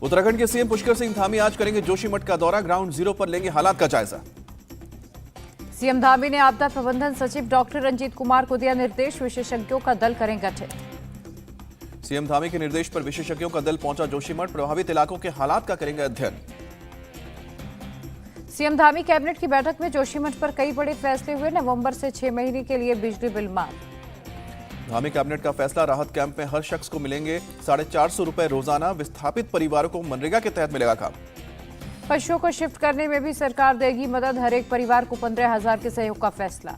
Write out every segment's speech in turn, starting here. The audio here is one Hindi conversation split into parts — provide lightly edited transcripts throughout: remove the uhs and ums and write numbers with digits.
उत्तराखंड के सीएम पुष्कर सिंह धामी आज करेंगे जोशीमठ का दौरा, ग्राउंड जीरो पर लेंगे हालात का जायजा। सीएम धामी ने आपदा प्रबंधन सचिव डॉक्टर रंजीत कुमार को दिया निर्देश, विशेषज्ञों का दल करें गठित। सीएम धामी के निर्देश पर विशेषज्ञों का दल पहुंचा जोशीमठ, प्रभावित इलाकों के हालात का करेंगे अध्ययन। सीएम धामी कैबिनेट की बैठक में जोशीमठ पर कई बड़े फैसले हुए, नवंबर से 6 महीने के लिए बिजली बिल माफ। धामी कैबिनेट का फैसला, राहत कैंप में हर शख्स को मिलेंगे 450 रुपए रोजाना, विस्थापित परिवारों को मनरेगा के तहत मिलेगा काम। पशुओं को शिफ्ट करने में भी सरकार देगी मदद, हर एक परिवार को 15,000 के सहयोग का फैसला।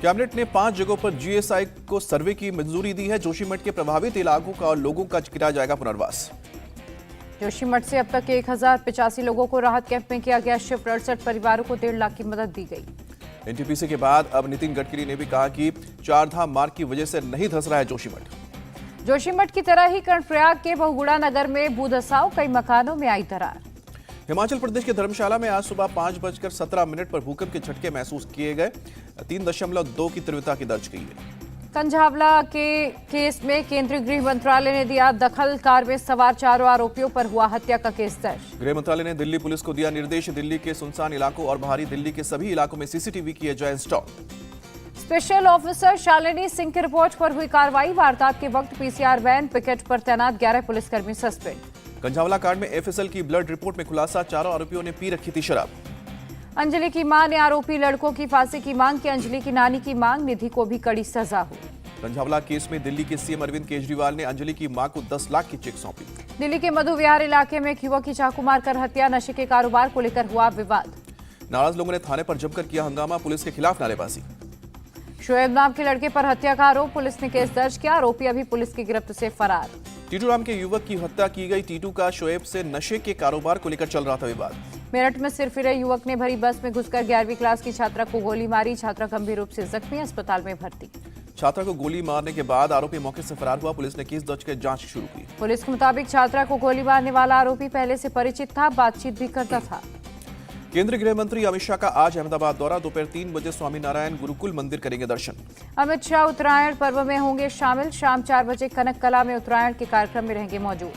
कैबिनेट ने 5 जगहों पर जीएसआई को सर्वे की मंजूरी दी है, जोशीमठ के प्रभावित इलाकों का और लोगों का किया जाएगा पुनर्वास। जोशीमठ से अब तक 1085 लोगों को राहत कैंप में किया गया शिफ्ट, 68 परिवारों को 1.5 लाख की मदद दी गई। एनटीपीसी के बाद अब नितिन गडकरी ने भी कहा कि चारधाम मार्ग की वजह से नहीं धंस रहा है जोशीमठ। जोशीमठ की तरह ही कर्णप्रयाग के बहुगुणा नगर में भूधसाव, कई मकानों में आई दरार। हिमाचल प्रदेश के धर्मशाला में आज सुबह 5:17 पर भूकंप के झटके महसूस किए गए, 3.2 की तीव्रता की दर्ज की है। कंझावला के केस में केंद्रीय गृह मंत्रालय ने दिया दखल, कार में सवार 4 आरोपियों पर हुआ हत्या का केस दर्ज। गृह मंत्रालय ने दिल्ली पुलिस को दिया निर्देश, दिल्ली के सुनसान इलाकों और बाहरी दिल्ली के सभी इलाकों में सीसीटीवी किए जाए install. Special officer Shalini Singh की रिपोर्ट पर हुई कार्रवाई, वारदात के वक्त पीसीआर वैन पिकेट पर तैनात 11 पुलिसकर्मी सस्पेंड। कंझावला कांड में एफएसएल की ब्लड रिपोर्ट में खुलासा, 4 आरोपियों ने पी रखी थी शराब। अंजलि की मां ने आरोपी लड़कों की फांसी की मांग की, अंजलि की नानी की मांग, निधि को भी कड़ी सजा हो। कंझावला केस में दिल्ली के सीएम अरविंद केजरीवाल ने अंजलि की मां को 10 लाख की चेक सौंपी। दिल्ली के मधु विहार इलाके में एक युवक की चाकू मारकर हत्या, नशे के कारोबार को लेकर हुआ विवाद। नाराज लोगों ने थाने पर जमकर किया हंगामा, पुलिस के खिलाफ नारेबाजी। शोएब नाम के लड़के पर हत्या का आरोप, पुलिस ने केस दर्ज किया, आरोपी अभी पुलिस की गिरफ्त से फरार। टीटू नाम के युवक की हत्या की गई, टीटू का शोएब से नशे के कारोबार को लेकर चल रहा था विवाद। मेरठ में सिरफिरे युवक ने भरी बस में घुसकर 11वीं क्लास की छात्रा को गोली मारी, छात्रा गंभीर रूप से जख्मी, अस्पताल में भर्ती। छात्रा को गोली मारने के बाद आरोपी मौके से फरार हुआ, पुलिस ने केस दर्ज कर जांच शुरू की। पुलिस के मुताबिक छात्रा को गोली मारने वाला आरोपी पहले से परिचित था, बातचीत भी करता था। केंद्रीय गृह मंत्री अमित शाह का आज अहमदाबाद दौरा, दोपहर 3 बजे स्वामीनारायण गुरुकुल मंदिर करेंगे दर्शन। अमित शाह उत्तरायण पर्व में होंगे शामिल, शाम 4 बजे कनक कला में उत्तरायण के कार्यक्रम में रहेंगे मौजूद।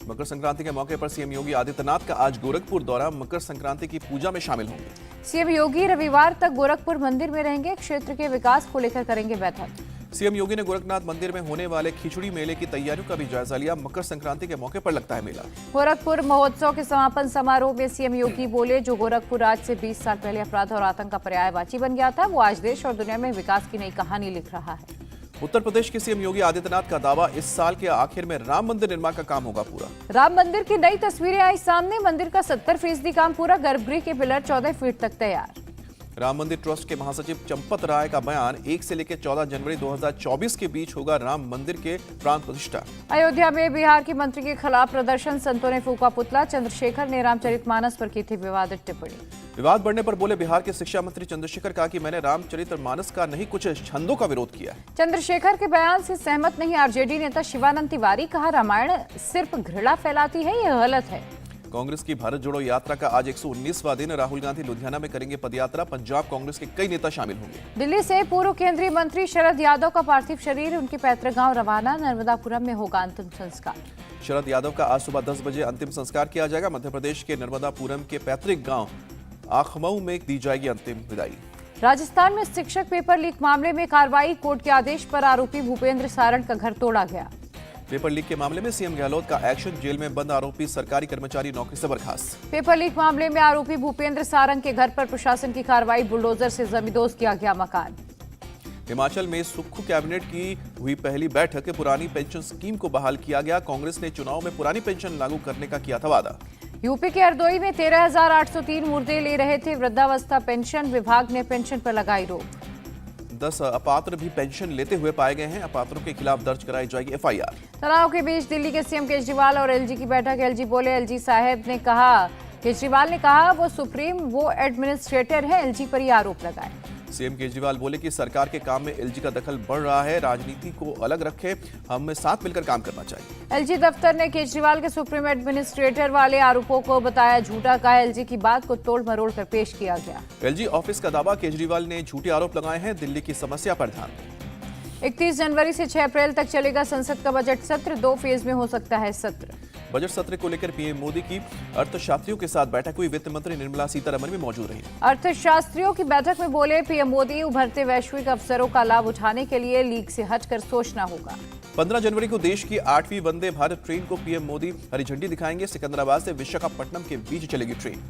मकर संक्रांति के मौके पर सीएम योगी आदित्यनाथ का आज गोरखपुर दौरा, मकर संक्रांति की पूजा में शामिल होंगे। सीएम योगी रविवार तक गोरखपुर मंदिर में रहेंगे, क्षेत्र के विकास को लेकर करेंगे बैठक। सीएम योगी ने गोरखनाथ मंदिर में होने वाले खिचड़ी मेले की तैयारियों का भी जायजा लिया, मकर संक्रांति के मौके पर लगता है मेला। गोरखपुर महोत्सव के समापन समारोह में सीएम योगी बोले, जो गोरखपुर आज से 20 साल पहले अपराध और आतंक का पर्यायवाची बन गया था, वो आज देश और दुनिया में विकास की नई कहानी लिख रहा है। उत्तर प्रदेश के सीएम योगी आदित्यनाथ का दावा, इस साल के आखिर में राम मंदिर निर्माण का काम होगा पूरा। राम मंदिर की नई तस्वीरें आई सामने, मंदिर का 70% काम पूरा, गर्भगृह के पिलर 14 फीट तक तैयार। राम मंदिर ट्रस्ट के महासचिव चंपत राय का बयान, 1 से लेकर 14 जनवरी 2024 के बीच होगा राम मंदिर के प्राण प्रतिष्ठा। अयोध्या में बिहार के मंत्री के खिलाफ प्रदर्शन, संतों ने फूका पुतला, चंद्रशेखर ने रामचरितमानस पर की थी विवादित टिप्पणी। विवाद बढ़ने पर बोले बिहार के शिक्षा मंत्री चंद्रशेखर, कहा कि मैंने रामचरितमानस का नहीं, कुछ छंदों का विरोध किया। चंद्रशेखर के बयान से सहमत नहीं आरजेडी नेता शिवानंद तिवारी, कहा रामायण सिर्फ घृणा फैलाती है, यह गलत है। कांग्रेस की भारत जोड़ो यात्रा का आज 119वां दिन, राहुल गांधी लुधियाना में करेंगे पदयात्रा, पंजाब कांग्रेस के कई नेता शामिल होंगे। दिल्ली से पूर्व केंद्रीय मंत्री शरद यादव का पार्थिव शरीर उनके पैतृक गांव रवाना, नर्मदापुरम में होगा अंतिम संस्कार। शरद यादव का आज सुबह 10 बजे अंतिम संस्कार किया जाएगा, मध्य प्रदेश के नर्मदापुरम के पैतृक गांव आखमऊ में दी जाएगी अंतिम विदाई। राजस्थान में शिक्षक पेपर लीक मामले में कार्रवाई, कोर्ट के आदेश पर आरोपी भूपेंद्र सारण का घर तोड़ा गया। पेपर लीक के मामले में सीएम गहलोत का एक्शन, जेल में बंद आरोपी सरकारी कर्मचारी नौकरी से बर्खास्त। पेपर लीक मामले में आरोपी भूपेंद्र सारंग के घर पर प्रशासन की कार्रवाई, बुलडोजर से जमींदोज किया गया मकान। हिमाचल में सुक्खू कैबिनेट की हुई पहली बैठक, पुरानी पेंशन स्कीम को बहाल किया गया, कांग्रेस ने चुनाव में पुरानी पेंशन लागू करने का किया था वादा। यूपी के हरदोई में 13,803 मुर्दे ले रहे थे वृद्धावस्था पेंशन, विभाग ने पेंशन पर लगाई रोक। 10 अपात्र भी पेंशन लेते हुए पाए गए हैं, अपात्रों के खिलाफ दर्ज कराई जाएगी एफआईआर। तनाव के बीच दिल्ली के सीएम केजरीवाल और एलजी की बैठक, एलजी बोले, एलजी साहब ने कहा, केजरीवाल ने कहा वो सुप्रीम, वो एडमिनिस्ट्रेटर है, एलजी पर ही आरोप लगाए। सीएम केजरीवाल बोले कि सरकार के काम में एलजी का दखल बढ़ रहा है, राजनीति को अलग रखे, हमें साथ मिलकर काम करना चाहिए। एलजी दफ्तर ने केजरीवाल के सुप्रीम एडमिनिस्ट्रेटर वाले आरोपों को बताया झूठा, कहा एलजी की बात को तोड़ मरोड़ कर पेश किया गया। एलजी ऑफिस का दावा, केजरीवाल ने झूठे आरोप लगाए हैं, दिल्ली की समस्या पर ध्यान। 31 जनवरी से 6 अप्रैल तक चलेगा संसद का बजट सत्र। 2 फेज में हो सकता है सत्र। बजट सत्र को लेकर पीएम मोदी की अर्थशास्त्रियों के साथ बैठक हुई। वित्त मंत्री निर्मला सीतारमण भी मौजूद रही। अर्थशास्त्रियों की बैठक में बोले पीएम मोदी, उभरते वैश्विक अवसरों का लाभ उठाने के लिए लीक से हटकर सोचना होगा। 15 जनवरी को देश की 8वीं वंदे भारत ट्रेन को पीएम मोदी हरी झंडी दिखाएंगे। सिकंदराबाद से विशाखापट्टनम के बीच चलेगी ट्रेन।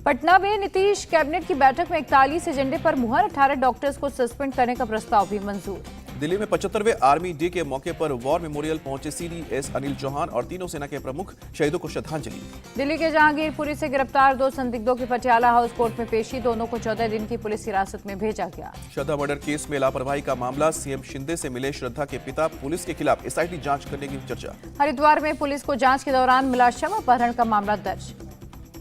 पटना में नीतीश कैबिनेट की बैठक में 41 एजेंडे पर मुहर। 18 डॉक्टर्स को सस्पेंड करने का प्रस्ताव भी मंजूर। दिल्ली में 75वें आर्मी डे के मौके पर वॉर मेमोरियल पहुंचे सीडीएस अनिल चौहान और तीनों सेना के प्रमुख। शहीदों को श्रद्धांजलि। दिल्ली के जहांगीरपुरी से गिरफ्तार 2 संदिग्धों की पटियाला हाउस कोर्ट में पेशी। दोनों को 14 दिन की पुलिस हिरासत में भेजा गया। श्रद्धा मर्डर केस में लापरवाही का मामला। सीएम शिंदे से मिले श्रद्धा के पिता। पुलिस के खिलाफ एसआईटी जांच करने की चर्चा। हरिद्वार में पुलिस को जांच के दौरान मिला शव। अपहरण का मामला दर्ज।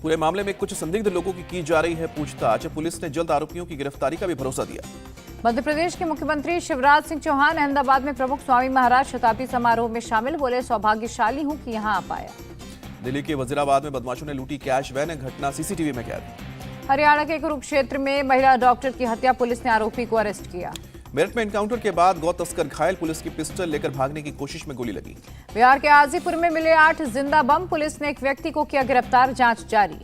पूरे मामले में कुछ संदिग्ध लोगों की जा रही है पूछताछ। पुलिस ने जल्द आरोपियों की गिरफ्तारी का भी भरोसा दिया। मध्य प्रदेश के मुख्यमंत्री शिवराज सिंह चौहान अहमदाबाद में प्रमुख स्वामी महाराज शताब्दी समारोह में शामिल। बोले, सौभाग्यशाली हूं कि यहां आ पाया। दिल्ली के वजीराबाद में बदमाशों ने लूटी कैश वैन। घटना सीसीटीवी में कैद। हरियाणा के कुरुक्षेत्र में महिला डॉक्टर की हत्या। पुलिस ने आरोपी को अरेस्ट किया। मेरठ में एनकाउंटर के बाद गौ तस्कर घायल। पुलिस की पिस्टल लेकर भागने की कोशिश में गोली लगी। बिहार के आजीपुर में मिले 8 जिंदा बम। पुलिस ने एक व्यक्ति को किया गिरफ्तार। जांच जारी।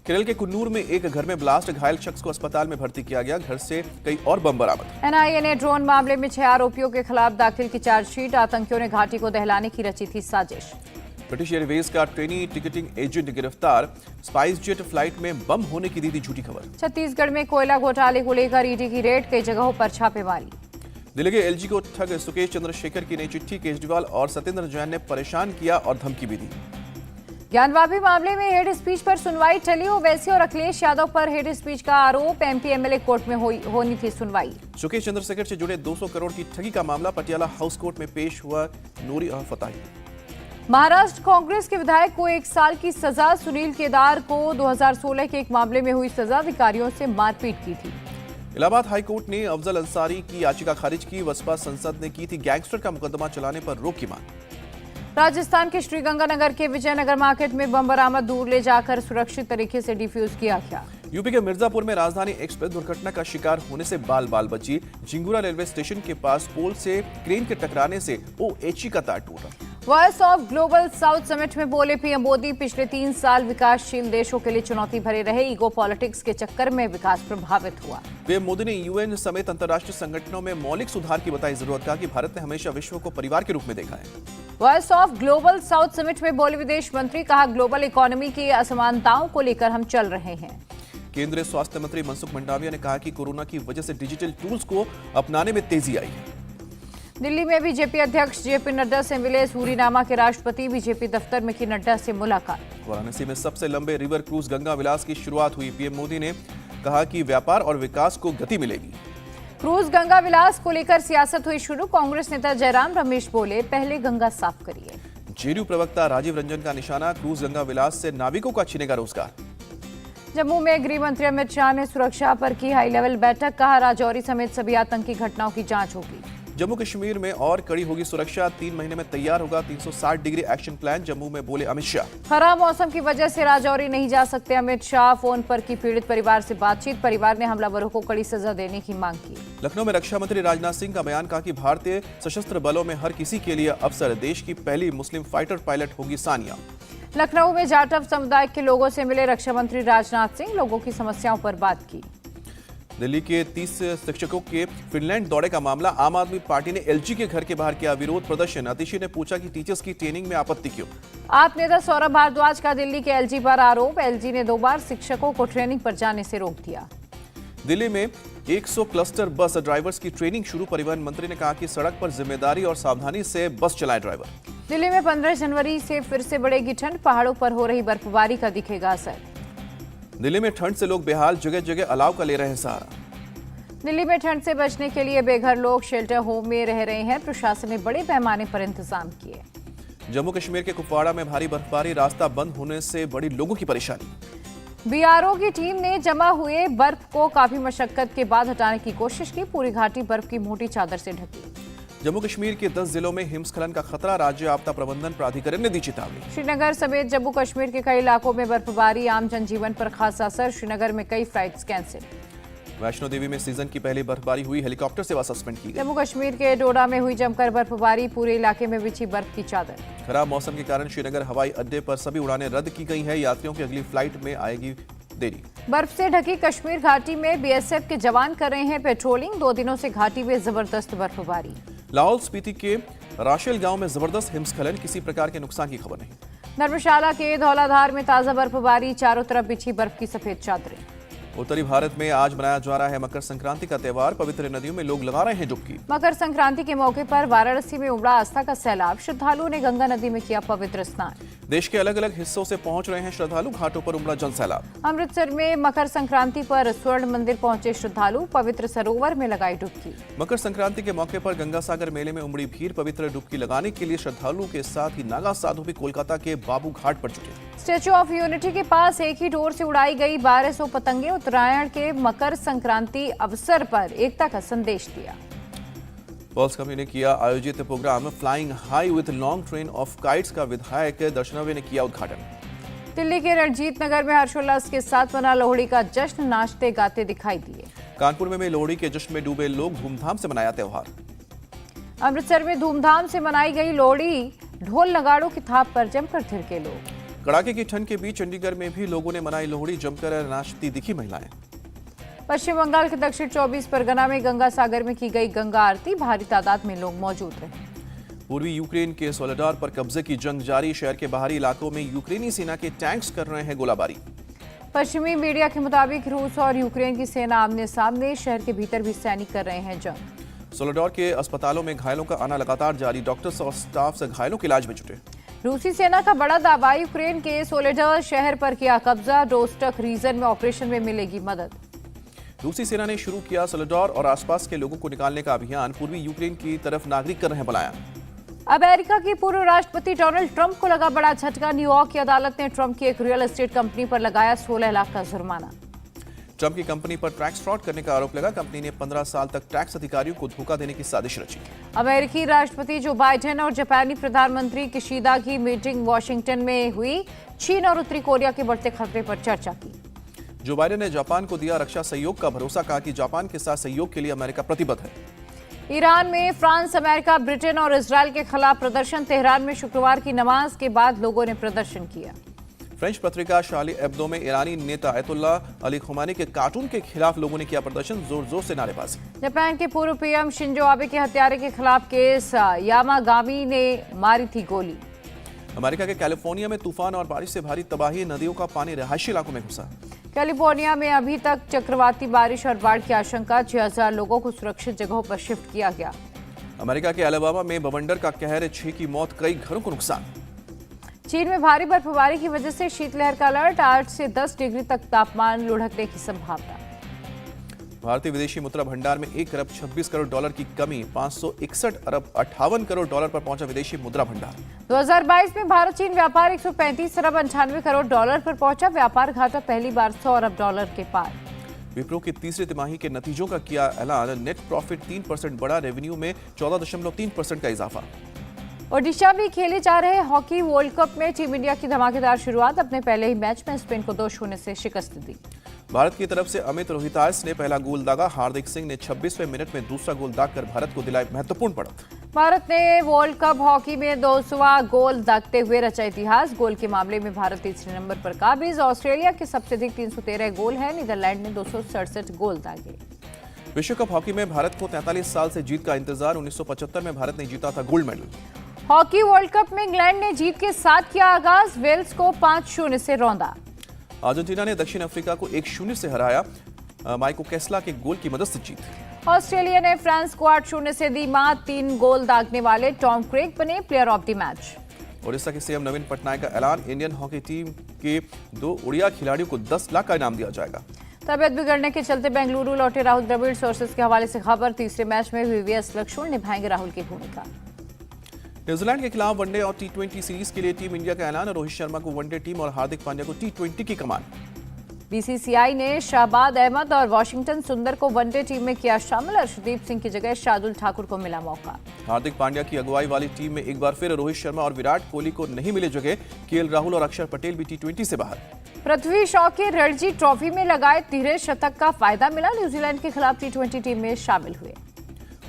केरल के कुन्नूर में एक घर में ब्लास्ट। घायल शख्स को अस्पताल में भर्ती किया गया। घर से कई और बम बरामद। एनआईए ने ड्रोन मामले में 6 आरोपियों के खिलाफ दाखिल की चार्जशीट। आतंकियों ने घाटी को दहलाने की रची थी साजिश। ब्रिटिश एयरवेज का ट्रेनी टिकटिंग एजेंट गिरफ्तार। स्पाइस जेट फ्लाइट में बम होने की दी थी झूठी खबर। छत्तीसगढ़ में कोयला घोटाले को लेकर ईडी की रेड। कई जगहों पर छापेमारी। दिल्ली के एलजी को ठग सुकेश चंद्रशेखर की नई चिट्ठी। केजरीवाल और सत्येंद्र जैन ने परेशान किया और धमकी भी दी। ज्ञानवापी मामले में हेड स्पीच पर सुनवाई टली। ओवैसी और अखिलेश यादव पर हेड स्पीच का आरोप। एमपी एमएलए कोर्ट में होनी थी सुनवाई। सुकेश चंद्रशेखर से जुड़े 200 करोड़ की ठगी का मामला। पटियाला हाउस कोर्ट में पेश हुआ नूरी फताही। महाराष्ट्र कांग्रेस के विधायक को 1 साल की सजा। सुनील केदार को 2016 के एक मामले में हुई सजा। अधिकारियों से मारपीट की थी। इलाहाबाद हाईकोर्ट ने अफजल अंसारी की याचिका खारिज की। बसपा संसद ने की थी गैंगस्टर का मुकदमा चलाने पर रोक की मांग। राजस्थान के श्रीगंगानगर के विजयनगर मार्केट में बम बरामद। दूर ले जाकर सुरक्षित तरीके से डिफ्यूज किया गया। यूपी के मिर्जापुर में राजधानी एक्सप्रेस दुर्घटना का शिकार होने से बाल बाल बची। जिंगुरा रेलवे स्टेशन के पास पोल से क्रेन के टकराने से ओएचई का तार टूटा। Voice of global south summit में बोले पीएम मोदी, पिछले 3 साल विकासशील देशों के लिए चुनौती भरे रहे। ईगो पॉलिटिक्स के चक्कर में विकास प्रभावित हुआ। पीएम मोदी ने यूएन समेत अंतर्राष्ट्रीय संगठनों में मौलिक सुधार की बताई जरूरत। कहा कि भारत ने हमेशा विश्व को परिवार के रूप में देखा है। Voice of global south summit में बोले विदेश मंत्री। कहा, ग्लोबल इकोनॉमी की असमानताओं को लेकर हम चल रहे हैं। केंद्रीय स्वास्थ्य मंत्री मनसुख मंडाविया ने कहा कि कोरोना की वजह से डिजिटल टूल्स को अपनाने में तेजी आई है। दिल्ली में बीजेपी अध्यक्ष जेपी नड्डा से मिले सूरीनामा के राष्ट्रपति। बीजेपी दफ्तर में की नड्डा से मुलाकात। वाराणसी में सबसे लंबे रिवर क्रूज गंगा विलास की शुरुआत हुई। पीएम मोदी ने कहा कि व्यापार और विकास को गति मिलेगी। क्रूज गंगा विलास को लेकर सियासत हुई शुरू। कांग्रेस नेता जयराम रमेश बोले, पहले गंगा साफ करिए। जेडीयू प्रवक्ता राजीव रंजन का निशाना। क्रूज गंगा विलास से नाविकों का छीनेगा रोजगार। जम्मू में गृह मंत्री अमित शाह ने सुरक्षा पर की हाई लेवल बैठक। कहा, राजौरी समेत सभी आतंकी घटनाओं की जांच होगी। जम्मू कश्मीर में और कड़ी होगी सुरक्षा। 3 महीने में तैयार होगा 360 डिग्री एक्शन प्लान। जम्मू में बोले अमित शाह। खराब मौसम की वजह से राजौरी नहीं जा सकते अमित शाह। फोन पर की पीड़ित परिवार से बातचीत। परिवार ने हमलावरों को कड़ी सजा देने की मांग की। लखनऊ में रक्षा मंत्री राजनाथ सिंह का बयान। कहा कि भारतीय सशस्त्र बलों में हर किसी के लिए अवसर। देश की पहली मुस्लिम फाइटर पायलट होगी सानिया। लखनऊ में जाटव समुदाय के लोगों से मिले रक्षा मंत्री राजनाथ सिंह। लोगों की समस्याओं पर बात की। दिल्ली के 30 शिक्षकों के फिनलैंड दौरे का मामला। आम आदमी पार्टी ने एलजी के घर के बाहर किया विरोध प्रदर्शन। अतिशी ने पूछा कि टीचर्स की ट्रेनिंग में आपत्ति क्यों। आप नेता सौरभ भारद्वाज का दिल्ली के एलजी पर आरोप। एलजी ने 2 बार शिक्षकों को ट्रेनिंग पर जाने से रोक दिया। दिल्ली में 100 क्लस्टर बस ड्राइवर्स की ट्रेनिंग शुरू। परिवहन मंत्री ने कहा कि सड़क पर जिम्मेदारी और सावधानी से बस चलाएं ड्राइवर। दिल्ली में 15 जनवरी से फिर से बढ़ेगी ठंड। पहाड़ों पर हो रही बर्फबारी का दिखेगा असर। दिल्ली में ठंड से लोग बेहाल। जगह जगह अलाव का ले रहे हैं सहारा। दिल्ली में ठंड से बचने के लिए बेघर लोग शेल्टर होम में रह रहे हैं। प्रशासन ने बड़े पैमाने पर इंतजाम किए। जम्मू कश्मीर के कुपवाड़ा में भारी बर्फबारी। रास्ता बंद होने से बड़ी लोगों की परेशानी। बीआरओ की टीम ने जमा हुए बर्फ को काफी मशक्कत के बाद हटाने की कोशिश की। पूरी घाटी बर्फ की मोटी चादर से ढकी। जम्मू कश्मीर के 10 जिलों में हिमस्खलन का खतरा। राज्य आपदा प्रबंधन प्राधिकरण ने दी चेतावनी। श्रीनगर समेत जम्मू कश्मीर के कई इलाकों में बर्फबारी। आम जनजीवन पर खासा असर। श्रीनगर में कई फ्लाइट्स कैंसिल। वैष्णो देवी में सीजन की पहली बर्फबारी हुई, हेलीकॉप्टर सेवा सस्पेंड की गई। जम्मू कश्मीर के डोडा में हुई जमकर बर्फबारी, पूरे इलाके में बिछी बर्फ की चादर। खराब मौसम के कारण श्रीनगर हवाई अड्डे पर सभी उड़ानें रद्द की गई हैं। यात्रियों की अगली फ्लाइट में आएगी देरी। बर्फ से ढकी कश्मीर घाटी में बीएसएफ के जवान कर रहे हैं पेट्रोलिंग, 2 दिनों से घाटी में जबरदस्त बर्फबारी। लाहौल स्पीति के राशेल गांव में जबरदस्त हिमस्खलन, किसी प्रकार के नुकसान की खबर नहीं। धर्मशाला के धौलाधार में ताजा बर्फबारी, चारों तरफ बिछी बर्फ की सफेद चादरें। उत्तरी भारत में आज मनाया जा रहा है मकर संक्रांति का त्यौहार, पवित्र नदियों में लोग लगा रहे हैं डुबकी। मकर संक्रांति के मौके पर वाराणसी में उमड़ा आस्था का सैलाब, श्रद्धालुओं ने गंगा नदी में किया पवित्र स्नान। देश के अलग अलग हिस्सों से पहुंच रहे हैं श्रद्धालु, घाटों पर उमड़ा जल सैलाब। अमृतसर में मकर संक्रांति पर स्वर्ण मंदिर पहुंचे श्रद्धालु, पवित्र सरोवर में लगाई डुबकी। मकर संक्रांति के मौके पर गंगा सागर मेले में उमड़ी भीड़, पवित्र डुबकी लगाने के लिए श्रद्धालुओं के साथ ही नागा साधु भी कोलकाता के बाबू घाट पर जुटे। स्टैच्यू ऑफ यूनिटी के पास एक ही डोर से उड़ाई गई 1200 पतंगे, उत्तरायण के मकर संक्रांति अवसर पर एकता का संदेश दिया। पर्ल्स कंपनी ने किया आयोजित programme flying high with long train of kites का विधायक दर्शनवे ने किया उद्घाटन। दिल्ली के रणजीत नगर में हर्षोल्लास के साथ मना लोहड़ी का जश्न, नाचते गाते दिखाई दिए। कानपुर में लोहड़ी के जश्न में डूबे लोग, धूमधाम से मनाया त्यौहार। अमृतसर में धूमधाम से मनाई गई लोहड़ी, ढोल नगाड़ों की थाप पर जमकर थिरके लोग। कड़ाके की ठंड के बीच चंडीगढ़ में भी लोगों ने मनाई लोहड़ी, जमकर नाचती दिखी महिलाएं। पश्चिम बंगाल के दक्षिण 24 परगना में गंगा सागर में की गई गंगा आरती, भारी तादाद में लोग मौजूद रहे। पूर्वी यूक्रेन के सोलेडार पर कब्जे की जंग जारी, शहर के बाहरी इलाकों में यूक्रेनी सेना के टैंक्स कर रहे हैं गोलाबारी। पश्चिमी मीडिया के मुताबिक रूस और यूक्रेन की सेना आमने सामने, शहर के भीतर भी सैनिक कर रहे हैं जंग। सोलेडार के अस्पतालों में घायलों का आना लगातार जारी, डॉक्टर्स और स्टाफ से घायलों के इलाज में जुटे। रूसी सेना का बड़ा दावा, यूक्रेन के सोलेडार शहर पर किया कब्जा, रोस्टक रीजन में ऑपरेशन में मिलेगी मदद। रूसी सेना ने शुरू किया सोलेडार और आसपास के लोगों को निकालने का अभियान, पूर्वी यूक्रेन की तरफ नागरिक कर रहे हैं पलायन। अमेरिका के पूर्व राष्ट्रपति डोनाल्ड ट्रंप को लगा बड़ा झटका, न्यूयॉर्क की अदालत ने ट्रंप की एक रियल एस्टेट कंपनी पर लगाया 16 लाख का जुर्माना। ट्रंप की कंपनी पर टैक्स फ्रॉड करने का आरोप लगा, कंपनी ने 15 साल तक टैक्स अधिकारियों को धोखा देने की साजिश रची। अमेरिकी राष्ट्रपति जो बाइडेन और जापानी प्रधानमंत्री किशिदा की मीटिंग वॉशिंगटन में हुई, चीन और उत्तरी कोरिया के बढ़ते खतरे पर चर्चा की। जो बाइडेन ने जापान को दिया रक्षा सहयोग का भरोसा, कहा कि जापान के साथ सहयोग के लिए अमेरिका प्रतिबद्ध है। ईरान में फ्रांस, अमेरिका, ब्रिटेन और इजरायल के खिलाफ प्रदर्शन, तेहरान में शुक्रवार की नमाज के बाद लोगों ने प्रदर्शन किया। फ्रेंच पत्रिका शार्ली एब्दो में ईरानी नेता अयतुल्लाह अली खुमैनी के कार्टून के खिलाफ लोगों ने किया प्रदर्शन, जोर जोर से नारेबाजी। जापान के पूर्व पीएम शिंजो आबे के हत्यारे के खिलाफ केस, यामागामी ने मारी थी गोली। अमेरिका के कैलिफोर्निया में तूफान और बारिश से भारी तबाही, नदियों का पानी रिहायशी इलाकों में घुसा। कैलिफोर्निया में अभी तक चक्रवाती बारिश और बाढ़ की आशंका, 6000 लोगों को सुरक्षित जगहों पर शिफ्ट किया गया। अमेरिका के अलाबामा में बवंडर का कहर, 6 की मौत, कई घरों को नुकसान। चीन में भारी बर्फबारी की वजह से शीतलहर का अलर्ट, 8 से 10 डिग्री तक तापमान लुढ़कने की संभावना। भारतीय विदेशी मुद्रा भंडार में 1 अरब 26 करोड़ डॉलर की कमी, 561 अरब 58 करोड़ डॉलर पर पहुंचा विदेशी मुद्रा भंडार। 2022 में भारत चीन व्यापार 135 अरब 98 करोड़ डॉलर पर पहुंचा, व्यापार घाटा पहली बार 100 अरब डॉलर के पार। विप्रो की तीसरी तिमाही के नतीजों का किया ऐलान, नेट प्रॉफिट 3% बढ़ा, रेवेन्यू में 14.3% का इजाफा। ओडिशा में खेले जा रहे हॉकी वर्ल्ड कप में टीम इंडिया की धमाकेदार शुरुआत, अपने पहले ही मैच में स्पेन को 2-0 से शिकस्त दी। भारत की तरफ से अमित रोहितास ने पहला गोल दागा, हार्दिक सिंह ने 26वें मिनट में दूसरा गोल दागकर भारत को दिलाई महत्वपूर्ण बढ़त। भारत ने वर्ल्ड कप हॉकी में 200वां गोल दागते हुए रचा इतिहास, गोल के मामले में भारत तीसरे नंबर पर काबिज। ऑस्ट्रेलिया के सबसे अधिक 313 गोल है, नीदरलैंड ने 267 गोल दागे। विश्व कप हॉकी में भारत को 43 साल से जीत का इंतजार, 1975 में भारत ने जीता था gold medal. Hockey world cup में इंग्लैंड ने जीत के साथ किया आगाज, वेल्स को 5-0 से रौंदा। अर्जेंटीना ने दक्षिण अफ्रीका को 1-0 से हराया, माइको केस्ला के गोल की मदद से जीत। ऑस्ट्रेलिया ने फ्रांस को 8-0 से दी मात, 3 गोल दागने वाले टॉम क्रेग बने player of the match. Odisha के सीएम नवीन पटनायक का ऐलान, इंडियन हॉकी टीम के 2 उड़िया खिलाड़ियों को 10 लाख का इनाम दिया जाएगा। तबियत बिगड़ने के चलते बेंगलुरु लौटे राहुल द्रविड़, सोर्सेज के हवाले से खबर, तीसरे मैच में वीवीएस लक्ष्मण निभाएंगे राहुल की भूमिका। न्यूजीलैंड के खिलाफ वनडे और टी20 सीरीज के लिए टीम इंडिया का ऐलान, रोहित शर्मा को वनडे टीम और हार्दिक पांड्या को टी20 की कमान। बीसीसीआई ने शाहबाद अहमद और वॉशिंगटन सुंदर को वनडे टीम में किया शामिल, अर्शदीप सिंह की जगह शार्दुल ठाकुर को मिला मौका। हार्दिक पांड्या की अगुवाई वाली टीम में एक बार फिर रोहित शर्मा और विराट कोहली को नहीं मिली जगह, केएल राहुल और अक्षर पटेल भी टी20 से बाहर। पृथ्वी शॉ के रणजी ट्रॉफी में लगाए 13 शतक का फायदा मिला। न्यूजीलैंड के खिलाफ T20 टीम में शामिल हुए।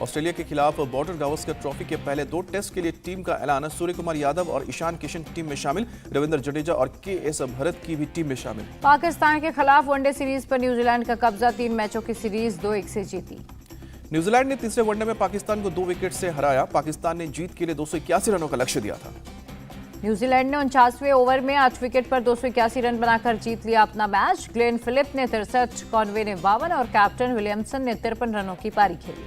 ऑस्ट्रेलिया के खिलाफ बॉर्डर गावस्कर ट्रॉफी के पहले 2 टेस्ट के लिए टीम का ऐलान। सूर्य कुमार यादव और ईशान किशन टीम में शामिल। रविंद्र जडेजा और KS भरत की भी टीम में शामिल। पाकिस्तान के खिलाफ वनडे सीरीज पर न्यूजीलैंड का कब्जा। 3 मैचों की सीरीज 2-1 से जीती। न्यूजीलैंड ने तीसरे वनडे में पाकिस्तान को 2 विकेट से हराया। पाकिस्तान ने जीत के लिए 281 रनों का लक्ष्य दिया था। न्यूजीलैंड ने 49वें ओवर में 8 विकेट पर 281 रन बनाकर जीत लिया अपना मैच। ग्लेन फिलिप ने 63, कॉनवे ने 52 और कैप्टन विलियमसन ने 53 रनों की पारी खेली।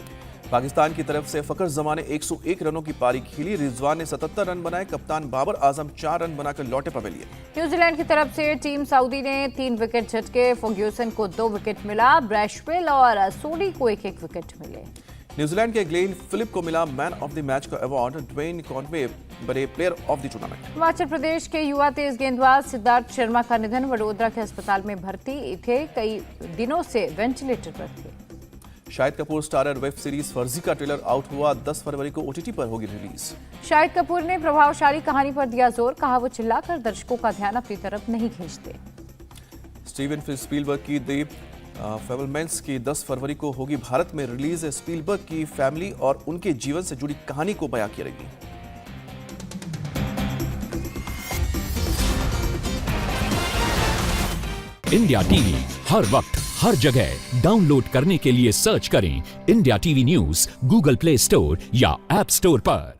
पाकिस्तान की तरफ से फखर जमा ने 101 रनों की पारी खेली। रिजवान ने 77 रन बनाए। कप्तान बाबर आजम 4 रन बनाकर लौटे पवेलियन। न्यूजीलैंड की तरफ से टीम सऊदी ने 3 विकेट झटके। फर्ग्यूसन को 2 विकेट मिला। ब्रैशवेल और सोडी को 1-1 विकेट मिले। न्यूजीलैंड के ग्लेन फिलिप को मिला मैन ऑफ द मैच का अवार्ड। ड्वेन कॉनवे बने player of the tournament. Himachal Pradesh के युवा तेज गेंदबाज सिद्धार्थ शर्मा का निधन। वडोदरा के अस्पताल में भर्ती थे। कई दिनों से वेंटिलेटर पर थे। Shahid Kapoor starrer web series फर्जी का ट्रेलर आउट हुआ। 10 फरवरी को OTT पर होगी रिलीज। शाहिद कपूर ने प्रभावशाली कहानी पर दिया जोर। कहा वो चिल्लाकर दर्शकों का ध्यान अपनी तरफ नहीं खींचते। स्टीवन स्पीलबर्ग की द फेबलमैन्स की 10 फरवरी को होगी भारत में रिलीज। स्पीलबर्ग की फैमिली और उनके जीवन से जुड़ी कहानी को बयां करेगी। इंडिया टीवी हर वक्त हर जगह डाउनलोड करने के लिए सर्च करें India TV news Google play store या ऐप स्टोर पर।